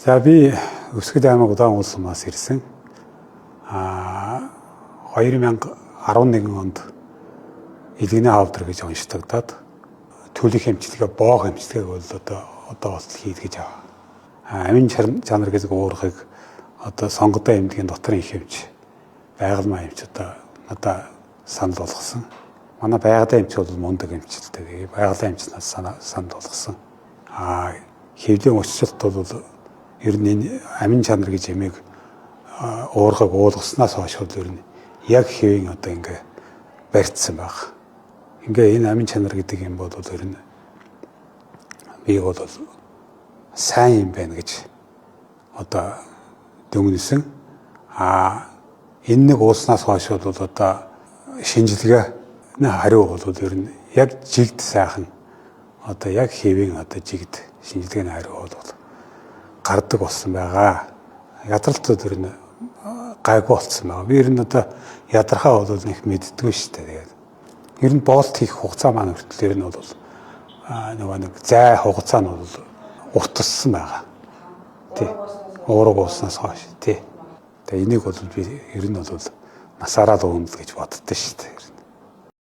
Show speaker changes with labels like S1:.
S1: За би Өвсгөл аймаг Удаан улсаас ирсэн. 2011 онд Илгэний хавдар гэж онцлогдоод төлөх эмчилгээ, боог эмчилгээг бол одоо бол хийх гэж байгаа. Амин чанар гэдэг уурхыг одоо сонгодоо эмнэлгийн доторын их эмч, байгалмаа эмч одоо надад санал болгосон. Манай байгалийн эмч бол мундаг эмчилтэй. Байгалийн эмчнээс санал болгосон. Хэвлийн өсөлт бол ер нь энэ амин чанар гэж ямиг уурхыг уулгаснаас хойш ер нь яг хэвийн одоо ингээ барьцсан баг. Ингээ энэ амин чанар гэдэг юм бол ер нь би бол сайн юм байна гэж одоо дүгнэсэн. Энэ нэг ууснаас хойш бол одоо шинжилгээ хариу бол ер нь яг жигд сайхан одоо яг хэвийн одоо жигд шинжилгээний хариу бол гардаг болсон байгаа. Ядралтууд ер нь гайгүй болсон байгаа. Би ер нь одоо ядрахаа бол нэг мэддэггүй шүү дээ. Тэгээд ер нь болт хийх хугацаа маань хүртэл ер нь бол нэг зай хугацаа нь бол уртассан байгаа. Тий. Уурга ууснаас хойш тий. Тэгээд энийг бол би ер нь бол насаараа л өгнө гэж боддоо шүү дээ.